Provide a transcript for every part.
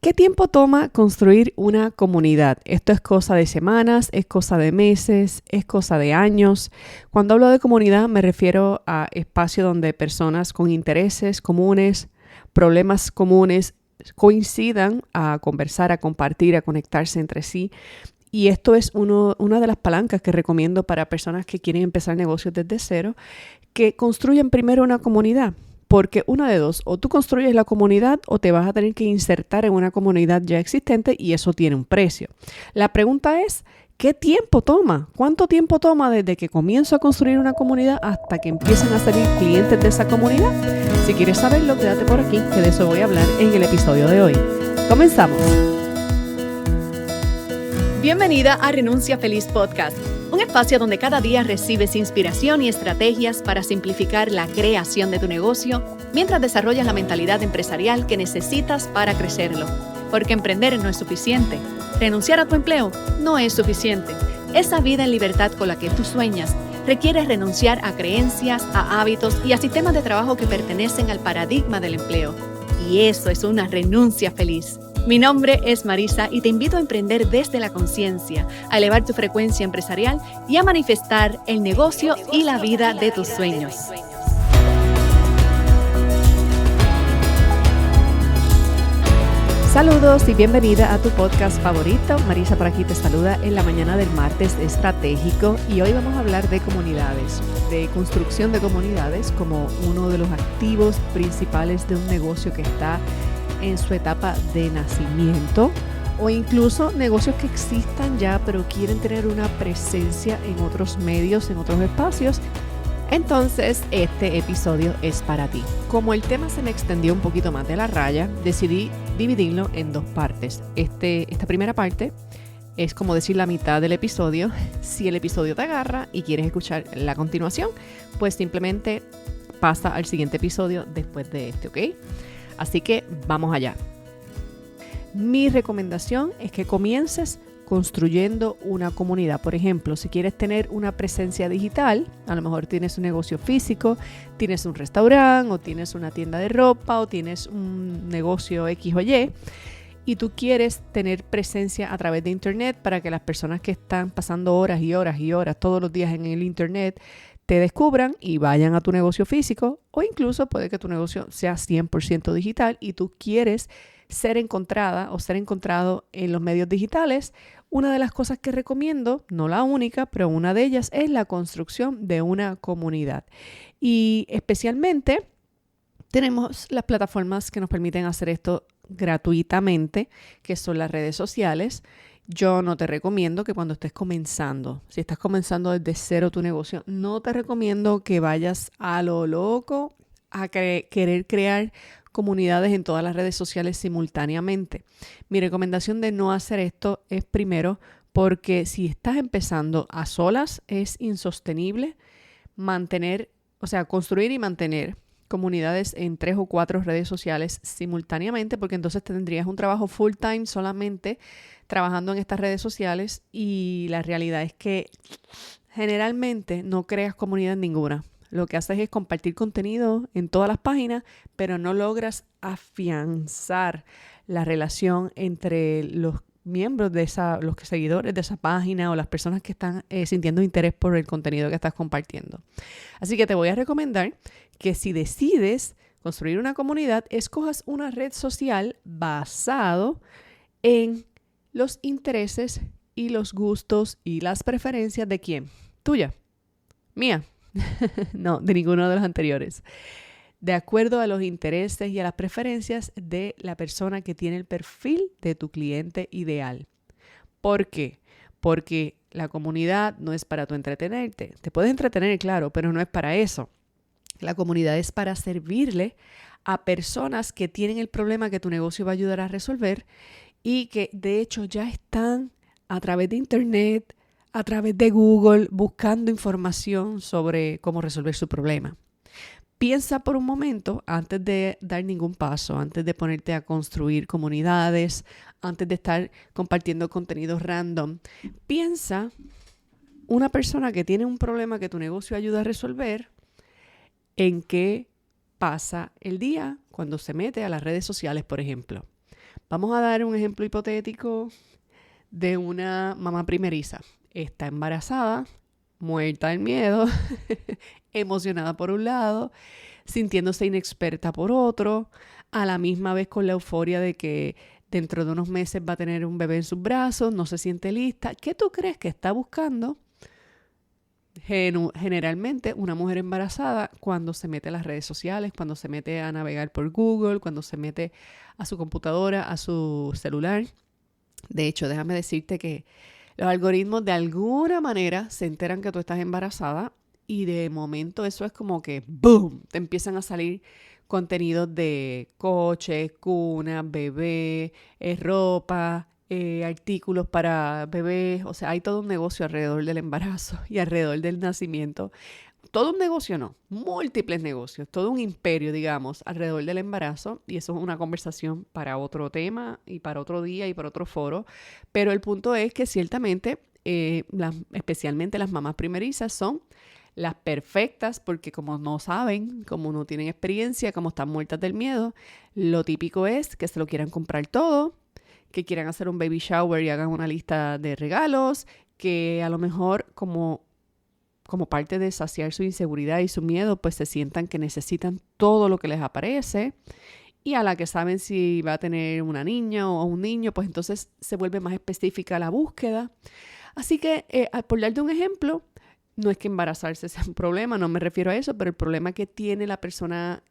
¿Qué tiempo toma construir una comunidad? Esto es cosa de semanas, es cosa de meses, es cosa de años. Cuando hablo de comunidad me refiero a espacio donde personas con intereses comunes, problemas comunes, coincidan a conversar, a compartir, a conectarse entre sí. Y esto es una de las palancas que recomiendo para personas que quieren empezar negocios desde cero, que construyan primero una comunidad. Porque una de dos, o tú construyes la comunidad o te vas a tener que insertar en una comunidad ya existente y eso tiene un precio. La pregunta es, ¿qué tiempo toma? ¿Cuánto tiempo toma desde que comienzo a construir una comunidad hasta que empiecen a salir clientes de esa comunidad? Si quieres saberlo, quédate por aquí, que de eso voy a hablar en el episodio de hoy. ¡Comenzamos! Bienvenida a Renuncia Feliz Podcast, un espacio donde cada día recibes inspiración y estrategias para simplificar la creación de tu negocio mientras desarrollas la mentalidad empresarial que necesitas para crecerlo. Porque emprender no es suficiente. Renunciar a tu empleo no es suficiente. Esa vida en libertad con la que tú sueñas requiere renunciar a creencias, a hábitos y a sistemas de trabajo que pertenecen al paradigma del empleo. Y eso es una renuncia feliz. Mi nombre es Marisa y te invito a emprender desde la conciencia, a elevar tu frecuencia empresarial y a manifestar el negocio y la vida de tus sueños. Saludos y bienvenida a tu podcast favorito. Marisa por aquí te saluda en la mañana del martes estratégico y hoy vamos a hablar de comunidades, de construcción de comunidades como uno de los activos principales de un negocio que está en su etapa de nacimiento o incluso negocios que existan ya pero quieren tener una presencia en otros medios, en otros espacios. Entonces este episodio es para ti. Como el tema se me extendió un poquito más de la raya, decidí dividirlo en dos partes. Esta primera parte es como decir la mitad del episodio. Si el episodio te agarra y quieres escuchar la continuación, pues simplemente pasa al siguiente episodio después de este, ¿ok? Así que vamos allá. Mi recomendación es que comiences construyendo una comunidad. Por ejemplo, si quieres tener una presencia digital, a lo mejor tienes un negocio físico, tienes un restaurante o tienes una tienda de ropa o tienes un negocio X o Y y tú quieres tener presencia a través de internet para que las personas que están pasando horas y horas y horas todos los días en el internet te descubran y vayan a tu negocio físico o incluso puede que tu negocio sea 100% digital y tú quieres ser encontrada o ser encontrado en los medios digitales. Una de las cosas que recomiendo, no la única, pero una de ellas es la construcción de una comunidad. Y especialmente tenemos las plataformas que nos permiten hacer esto gratuitamente, que son las redes sociales. Yo no te recomiendo que cuando estés comenzando, si estás comenzando desde cero tu negocio, no te recomiendo que vayas a lo loco a querer crear comunidades en todas las redes sociales simultáneamente. Mi recomendación de no hacer esto es primero porque si estás empezando a solas es insostenible construir y mantener comunidades en 3 o 4 redes sociales simultáneamente, porque entonces tendrías un trabajo full time solamente trabajando en estas redes sociales y la realidad es que generalmente no creas comunidad en ninguna. Lo que haces es compartir contenido en todas las páginas, pero no logras afianzar la relación entre los miembros de los seguidores de esa página o las personas que están sintiendo interés por el contenido que estás compartiendo. Así que te voy a recomendar que si decides construir una comunidad, escojas una red social basado en los intereses y los gustos y las preferencias de ¿quién? ¿Tuya? ¿Mía? No, de ninguno de los anteriores. De acuerdo a los intereses y a las preferencias de la persona que tiene el perfil de tu cliente ideal. ¿Por qué? Porque la comunidad no es para tu entretenerte. Te puedes entretener, claro, pero no es para eso. La comunidad es para servirle a personas que tienen el problema que tu negocio va a ayudar a resolver y que de hecho ya están a través de internet, a través de Google, buscando información sobre cómo resolver su problema. Piensa por un momento antes de dar ningún paso, antes de ponerte a construir comunidades, antes de estar compartiendo contenido random. Piensa una persona que tiene un problema que tu negocio ayuda a resolver, en qué pasa el día cuando se mete a las redes sociales, por ejemplo. Vamos a dar un ejemplo hipotético de una mamá primeriza. Está embarazada, muerta del miedo, emocionada por un lado, sintiéndose inexperta por otro, a la misma vez con la euforia de que dentro de unos meses va a tener un bebé en sus brazos, no se siente lista. ¿Qué tú crees que está buscando? Generalmente una mujer embarazada cuando se mete a las redes sociales, cuando se mete a navegar por Google, cuando se mete a su computadora, a su celular. De hecho, déjame decirte que los algoritmos de alguna manera se enteran que tú estás embarazada y de momento eso es como que ¡boom! Te empiezan a salir contenidos de coches, cunas, bebé, ropa, artículos para bebés. O sea, hay todo un negocio alrededor del embarazo y alrededor del nacimiento. Todo un negocio, no, múltiples negocios, todo un imperio, digamos, alrededor del embarazo, y eso es una conversación para otro tema y para otro día y para otro foro, pero el punto es que ciertamente, especialmente las mamás primerizas son las perfectas porque como no saben, como no tienen experiencia, como están muertas del miedo, lo típico es que se lo quieran comprar todo, que quieran hacer un baby shower y hagan una lista de regalos, que a lo mejor como parte de saciar su inseguridad y su miedo, pues se sientan que necesitan todo lo que les aparece. Y a la que saben si va a tener una niña o un niño, pues entonces se vuelve más específica la búsqueda. Así que, por darte un ejemplo, no es que embarazarse sea un problema, no me refiero a eso, pero el problema que tiene la persona,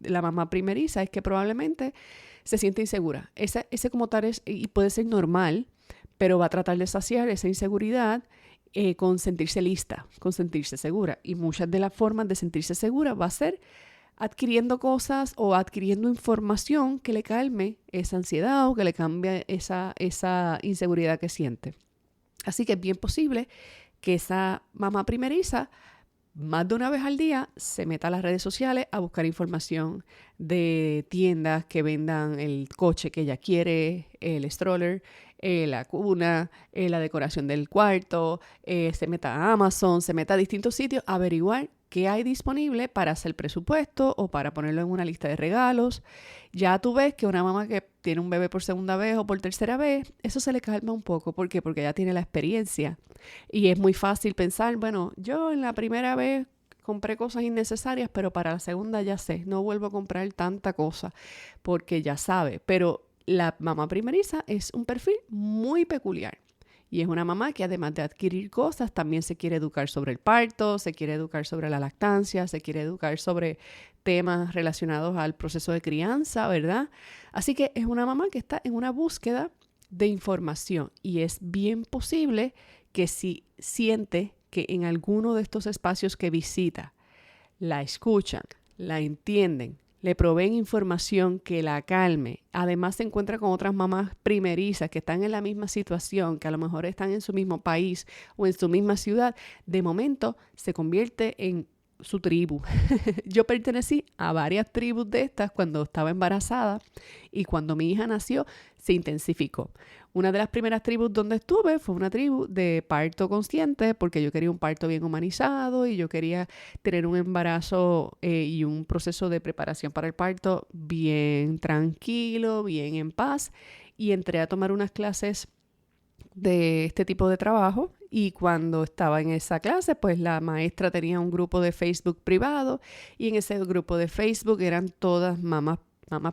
la mamá primeriza, es que probablemente se siente insegura. Ese como tal es, y puede ser normal, pero va a tratar de saciar esa inseguridad con sentirse lista, con sentirse segura. Y muchas de las formas de sentirse segura va a ser adquiriendo cosas o adquiriendo información que le calme esa ansiedad o que le cambie esa inseguridad que siente. Así que es bien posible que esa mamá primeriza más de una vez al día se meta a las redes sociales a buscar información de tiendas que vendan el coche que ella quiere, el stroller, la cuna, la decoración del cuarto, se meta a Amazon, se meta a distintos sitios a averiguar qué hay disponible para hacer presupuesto o para ponerlo en una lista de regalos. Ya tú ves que una mamá que tiene un bebé por segunda vez o por tercera vez, eso se le calma un poco. ¿Por qué? Porque ya tiene la experiencia. Y es muy fácil pensar, bueno, yo en la primera vez compré cosas innecesarias, pero para la segunda ya sé, no vuelvo a comprar tanta cosa porque ya sabe. Pero la mamá primeriza es un perfil muy peculiar. Y es una mamá que además de adquirir cosas, también se quiere educar sobre el parto, se quiere educar sobre la lactancia, se quiere educar sobre temas relacionados al proceso de crianza, ¿verdad? Así que es una mamá que está en una búsqueda de información y es bien posible que si siente que en alguno de estos espacios que visita la escuchan, la entienden, le proveen información que la calme. Además se encuentra con otras mamás primerizas que están en la misma situación, que a lo mejor están en su mismo país o en su misma ciudad. De momento se convierte en su tribu. Yo pertenecí a varias tribus de estas cuando estaba embarazada y cuando mi hija nació se intensificó. Una de las primeras tribus donde estuve fue una tribu de parto consciente porque yo quería un parto bien humanizado y yo quería tener un embarazo y un proceso de preparación para el parto bien tranquilo, bien en paz, y entré a tomar unas clases de este tipo de trabajo y cuando estaba en esa clase pues la maestra tenía un grupo de Facebook privado y en ese grupo de Facebook eran todas mamás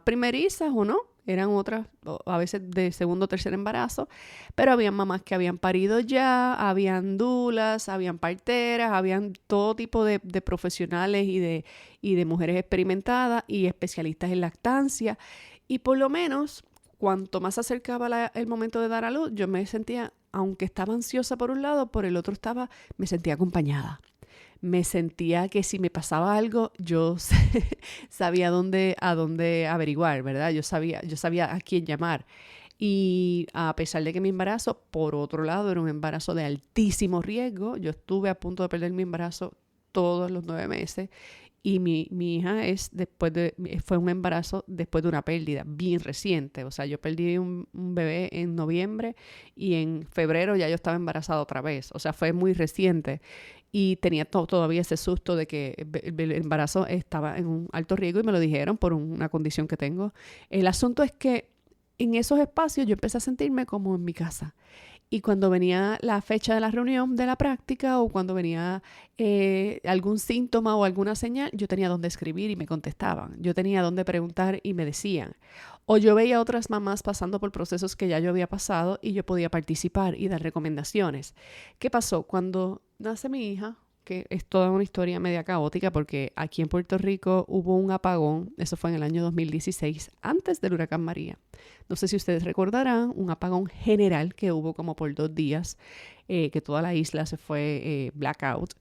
primerizas o no, eran otras a veces de segundo o tercer embarazo, pero habían mamás que habían parido ya, habían dulas, habían parteras, habían todo tipo de profesionales y de mujeres experimentadas y especialistas en lactancia, y por lo menos cuanto más se acercaba el momento de dar a luz, yo me sentía, aunque estaba ansiosa por un lado, por el otro me sentía acompañada. Me sentía que si me pasaba algo, yo sabía a dónde averiguar, ¿verdad? Yo sabía a quién llamar. Y a pesar de que mi embarazo, por otro lado, era un embarazo de altísimo riesgo, yo estuve a punto de perder mi embarazo todos los 9 meses. Y mi hija fue un embarazo después de una pérdida bien reciente. O sea, yo perdí un bebé en noviembre y en febrero ya yo estaba embarazada otra vez. O sea, fue muy reciente. Y tenía todavía ese susto de que el embarazo estaba en un alto riesgo y me lo dijeron por una condición que tengo. El asunto es que en esos espacios yo empecé a sentirme como en mi casa. Y cuando venía la fecha de la reunión de la práctica o cuando venía algún síntoma o alguna señal, yo tenía dónde escribir y me contestaban. Yo tenía dónde preguntar y me decían. O yo veía a otras mamás pasando por procesos que ya yo había pasado y yo podía participar y dar recomendaciones. ¿Qué pasó? Cuando nace mi hija, que es toda una historia media caótica porque aquí en Puerto Rico hubo un apagón, eso fue en el año 2016, antes del huracán María. No sé si ustedes recordarán un apagón general que hubo como por 2 días, que toda la isla se fue blackout.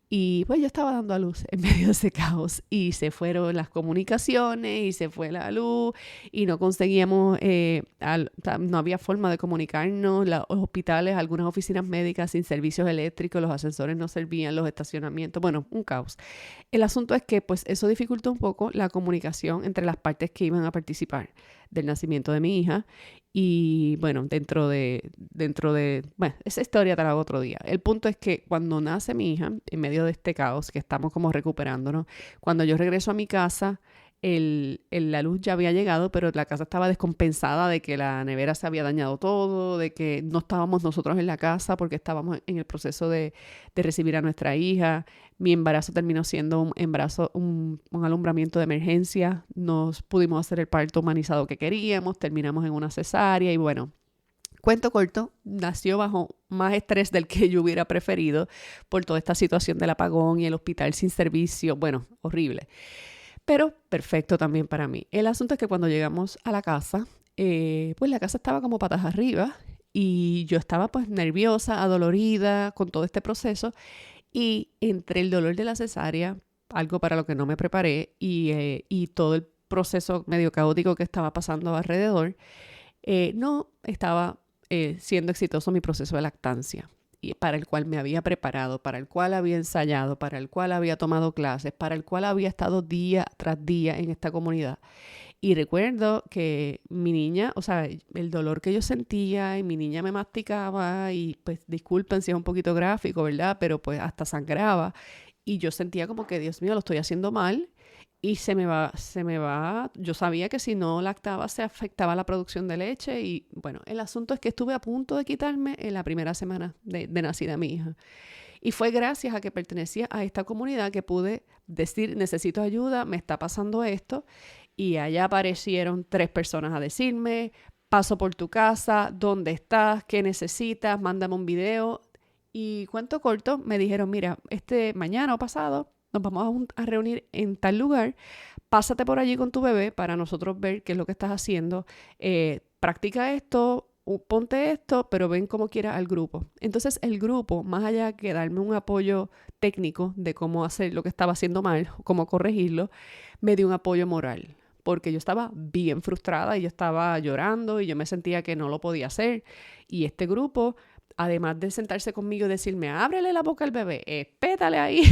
Y pues yo estaba dando a luz en medio de ese caos y se fueron las comunicaciones y se fue la luz y no conseguíamos, no había forma de comunicarnos, los hospitales, algunas oficinas médicas sin servicios eléctricos, los ascensores no servían, los estacionamientos, bueno, un caos. El asunto es que pues eso dificultó un poco la comunicación entre las partes que iban a participar del nacimiento de mi hija. Y bueno, dentro de, bueno, esa historia te la hago otro día. El punto es que cuando nace mi hija, en medio de este caos, que estamos como recuperándonos, cuando yo regreso a mi casa, la luz ya había llegado, pero la casa estaba descompensada de que la nevera se había dañado todo, de que no estábamos nosotros en la casa porque estábamos en el proceso de recibir a nuestra hija. Mi embarazo terminó siendo un alumbramiento de emergencia. Nos pudimos hacer el parto humanizado que queríamos, terminamos en una cesárea y bueno, cuento corto, nació bajo más estrés del que yo hubiera preferido por toda esta situación del apagón y el hospital sin servicio. Bueno, horrible. Pero perfecto también para mí. El asunto es que cuando llegamos a la casa, pues la casa estaba como patas arriba y yo estaba pues nerviosa, adolorida con todo este proceso y entre el dolor de la cesárea, algo para lo que no me preparé y todo el proceso medio caótico que estaba pasando alrededor, no estaba siendo exitoso mi proceso de lactancia. Y para el cual me había preparado, para el cual había ensayado, para el cual había tomado clases, para el cual había estado día tras día en esta comunidad. Y recuerdo que mi niña, o sea, el dolor que yo sentía y mi niña me masticaba y pues disculpen si es un poquito gráfico, ¿verdad? Pero pues hasta sangraba. Y yo sentía como que, Dios mío, lo estoy haciendo mal. Y se me va, yo sabía que si no lactaba se afectaba la producción de leche y bueno, el asunto es que estuve a punto de quitarme en la primera semana de nacida mi hija. Y fue gracias a que pertenecía a esta comunidad que pude decir, necesito ayuda, me está pasando esto. Y allá aparecieron 3 personas a decirme, paso por tu casa, ¿dónde estás? ¿Qué necesitas? Mándame un video. Y cuento corto, me dijeron, mira, mañana o pasado nos vamos a reunir en tal lugar, pásate por allí con tu bebé para nosotros ver qué es lo que estás haciendo, practica esto, ponte esto, pero ven como quieras al grupo. Entonces el grupo, más allá que darme un apoyo técnico de cómo hacer lo que estaba haciendo mal, cómo corregirlo, me dio un apoyo moral. Porque yo estaba bien frustrada y yo estaba llorando y yo me sentía que no lo podía hacer. Y este grupo, además de sentarse conmigo y decirme, ábrele la boca al bebé, espétale ahí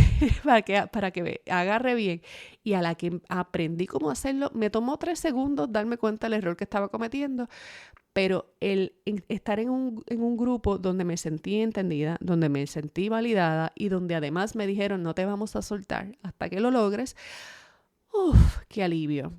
para que agarre bien. Y a la que aprendí cómo hacerlo, me tomó 3 segundos darme cuenta del error que estaba cometiendo. Pero estar en un grupo donde me sentí entendida, donde me sentí validada y donde además me dijeron, no te vamos a soltar hasta que lo logres, qué alivio.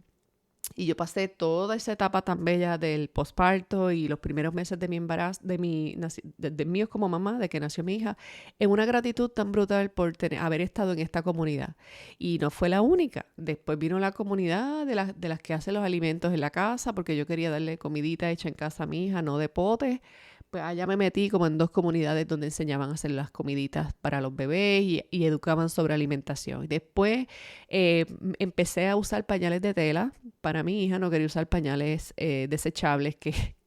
Y yo pasé toda esa etapa tan bella del posparto y los primeros meses de mi embarazo, de míos como mamá, de que nació mi hija, en una gratitud tan brutal por haber estado en esta comunidad. Y no fue la única. Después vino la comunidad de las que hacen los alimentos en la casa, porque yo quería darle comidita hecha en casa a mi hija, no de potes. Pues allá me metí como en 2 comunidades donde enseñaban a hacer las comiditas para los bebés y educaban sobre alimentación. Y después empecé a usar pañales de tela. Para mi hija no quería usar pañales desechables, que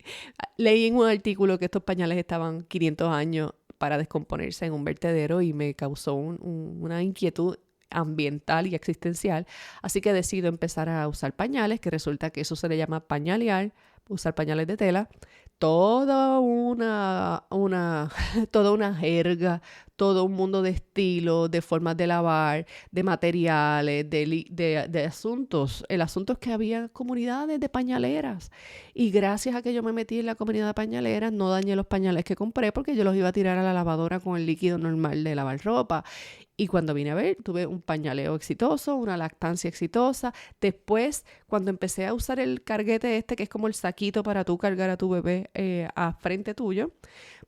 leí en un artículo que estos pañales estaban 500 años para descomponerse en un vertedero y me causó una inquietud ambiental y existencial. Así que decido empezar a usar pañales, que resulta que eso se le llama pañalear, usar pañales de tela. Toda una jerga, todo un mundo de estilos, de formas de lavar, de materiales, de asuntos. El asunto es que había comunidades de pañaleras y gracias a que yo me metí en la comunidad de pañaleras no dañé los pañales que compré porque yo los iba a tirar a la lavadora con el líquido normal de lavar ropa. Y cuando vine a ver, tuve un pañaleo exitoso, una lactancia exitosa. Después, cuando empecé a usar el carguete que es como el saquito para tú cargar a tu bebé a frente tuyo,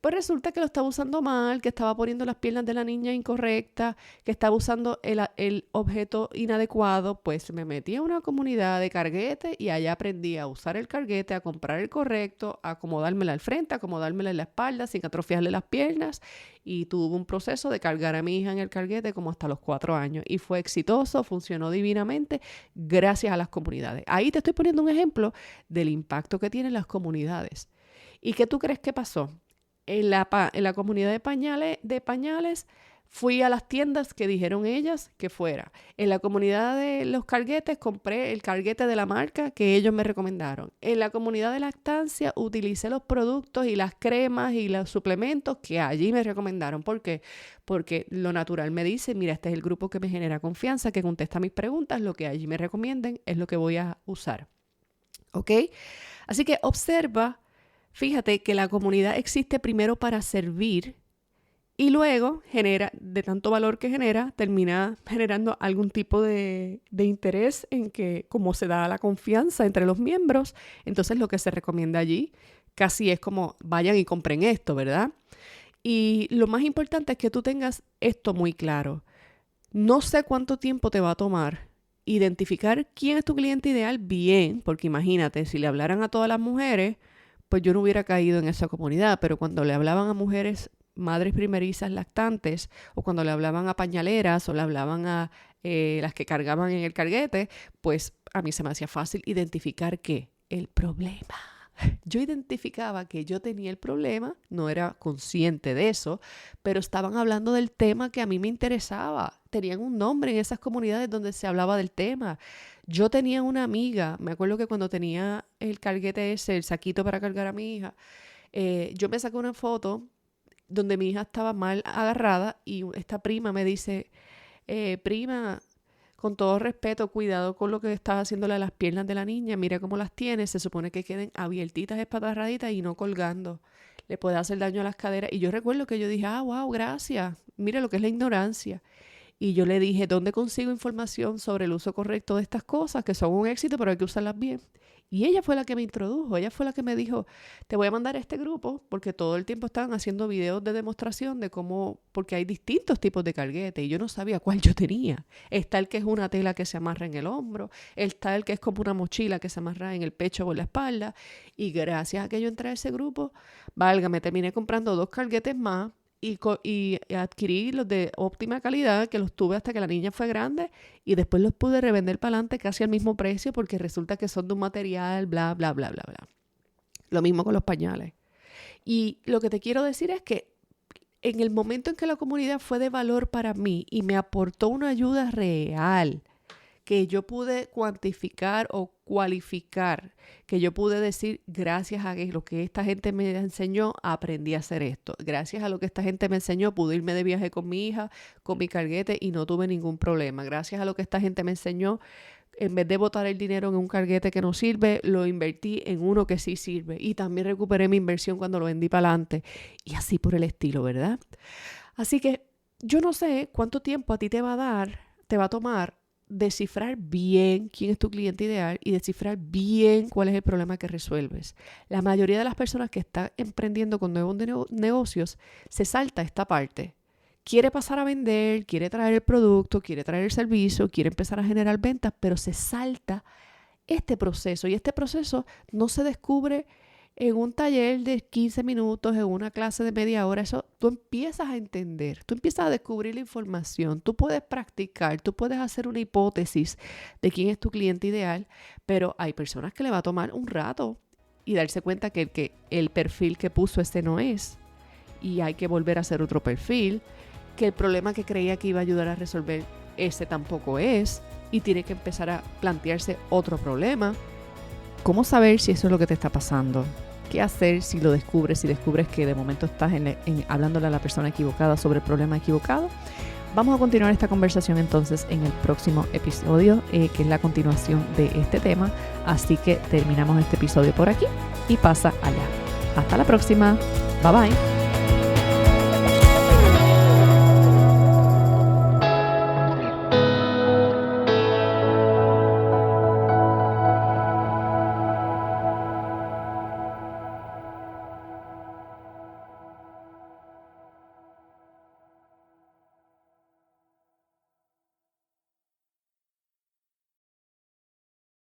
pues resulta que lo estaba usando mal, que estaba poniendo las piernas de la niña incorrectas, que estaba usando el objeto inadecuado. Pues me metí a una comunidad de carguete y allá aprendí a usar el carguete, a comprar el correcto, a acomodármela al frente, a acomodármela en la espalda sin atrofiarle las piernas. Y tuve un proceso de cargar a mi hija en el carguete como hasta los 4 años. Y fue exitoso, funcionó divinamente gracias a las comunidades. Ahí te estoy poniendo un ejemplo del impacto que tienen las comunidades. ¿Y qué tú crees que pasó? En la comunidad de pañales, fui a las tiendas que dijeron ellas que fuera. En la comunidad de los carguetes, compré el carguete de la marca que ellos me recomendaron. En la comunidad de lactancia, utilicé los productos y las cremas y los suplementos que allí me recomendaron. ¿Por qué? Porque lo natural me dice, mira, este es el grupo que me genera confianza, que contesta mis preguntas, lo que allí me recomienden es lo que voy a usar. ¿Ok? Así que observa. Fíjate que la comunidad existe primero para servir y luego genera, de tanto valor que genera, termina generando algún tipo de interés en que, como se da la confianza entre los miembros, entonces lo que se recomienda allí casi es como vayan y compren esto, ¿verdad? Y lo más importante es que tú tengas esto muy claro. No sé cuánto tiempo te va a tomar identificar quién es tu cliente ideal bien, porque imagínate, si le hablaran a todas las mujeres, pues yo no hubiera caído en esa comunidad, pero cuando le hablaban a mujeres, madres primerizas lactantes, o cuando le hablaban a pañaleras, o le hablaban a las que cargaban en el carguete, pues a mí se me hacía fácil identificar ¿qué? El problema. Yo identificaba que yo tenía el problema, no era consciente de eso, pero estaban hablando del tema que a mí me interesaba. Tenían un nombre en esas comunidades donde se hablaba del tema. Yo tenía una amiga, me acuerdo que cuando tenía el carguete ese, el saquito para cargar a mi hija, yo me saqué una foto donde mi hija estaba mal agarrada y esta prima me dice, prima, con todo respeto, cuidado con lo que estás haciéndole a las piernas de la niña, mira cómo las tienes, se supone que queden abiertitas, espatarraditas y no colgando. Le puede hacer daño a las caderas. Y yo recuerdo que yo dije, wow, gracias, mira lo que es la ignorancia. Y yo le dije, ¿dónde consigo información sobre el uso correcto de estas cosas que son un éxito, pero hay que usarlas bien? Y ella fue la que me introdujo, ella fue la que me dijo, te voy a mandar a este grupo, porque todo el tiempo estaban haciendo videos de demostración de cómo, porque hay distintos tipos de carguete y yo no sabía cuál yo tenía. Está el que es una tela que se amarra en el hombro, está el que es como una mochila que se amarra en el pecho o en la espalda. Y gracias a que yo entré a ese grupo, válgame, terminé comprando 2 carguetes más. Y adquirí los de óptima calidad, que los tuve hasta que la niña fue grande y después los pude revender para adelante casi al mismo precio porque resulta que son de un material, bla, bla, bla, bla, bla. Lo mismo con los pañales. Y lo que te quiero decir es que en el momento en que la comunidad fue de valor para mí y me aportó una ayuda real, que yo pude cuantificar o cualificar, que yo pude decir, gracias a lo que esta gente me enseñó, aprendí a hacer esto. Gracias a lo que esta gente me enseñó, pude irme de viaje con mi hija, con mi carguete y no tuve ningún problema. Gracias a lo que esta gente me enseñó, en vez de botar el dinero en un carguete que no sirve, lo invertí en uno que sí sirve. Y también recuperé mi inversión cuando lo vendí para adelante. Y así por el estilo, ¿verdad? Así que yo no sé cuánto tiempo a ti te va a tomar descifrar bien quién es tu cliente ideal y descifrar bien cuál es el problema que resuelves. La mayoría de las personas que están emprendiendo con nuevos negocios se salta esta parte. Quiere pasar a vender, quiere traer el producto, quiere traer el servicio, quiere empezar a generar ventas, pero se salta este proceso. Y este proceso no se descubre en un taller de 15 minutos, en una clase de media hora. Eso tú empiezas a entender, tú empiezas a descubrir la información, tú puedes practicar, tú puedes hacer una hipótesis de quién es tu cliente ideal, pero hay personas que le va a tomar un rato y darse cuenta que el perfil que puso este no es, y hay que volver a hacer otro perfil, que el problema que creía que iba a ayudar a resolver ese tampoco es, y tiene que empezar a plantearse otro problema. ¿Cómo saber si eso es lo que te está pasando? ¿Qué hacer si lo descubres? Si descubres que de momento estás hablándole a la persona equivocada sobre el problema equivocado. Vamos a continuar esta conversación entonces en el próximo episodio, que es la continuación de este tema. Así que terminamos este episodio por aquí y pasa allá. Hasta la próxima. Bye bye.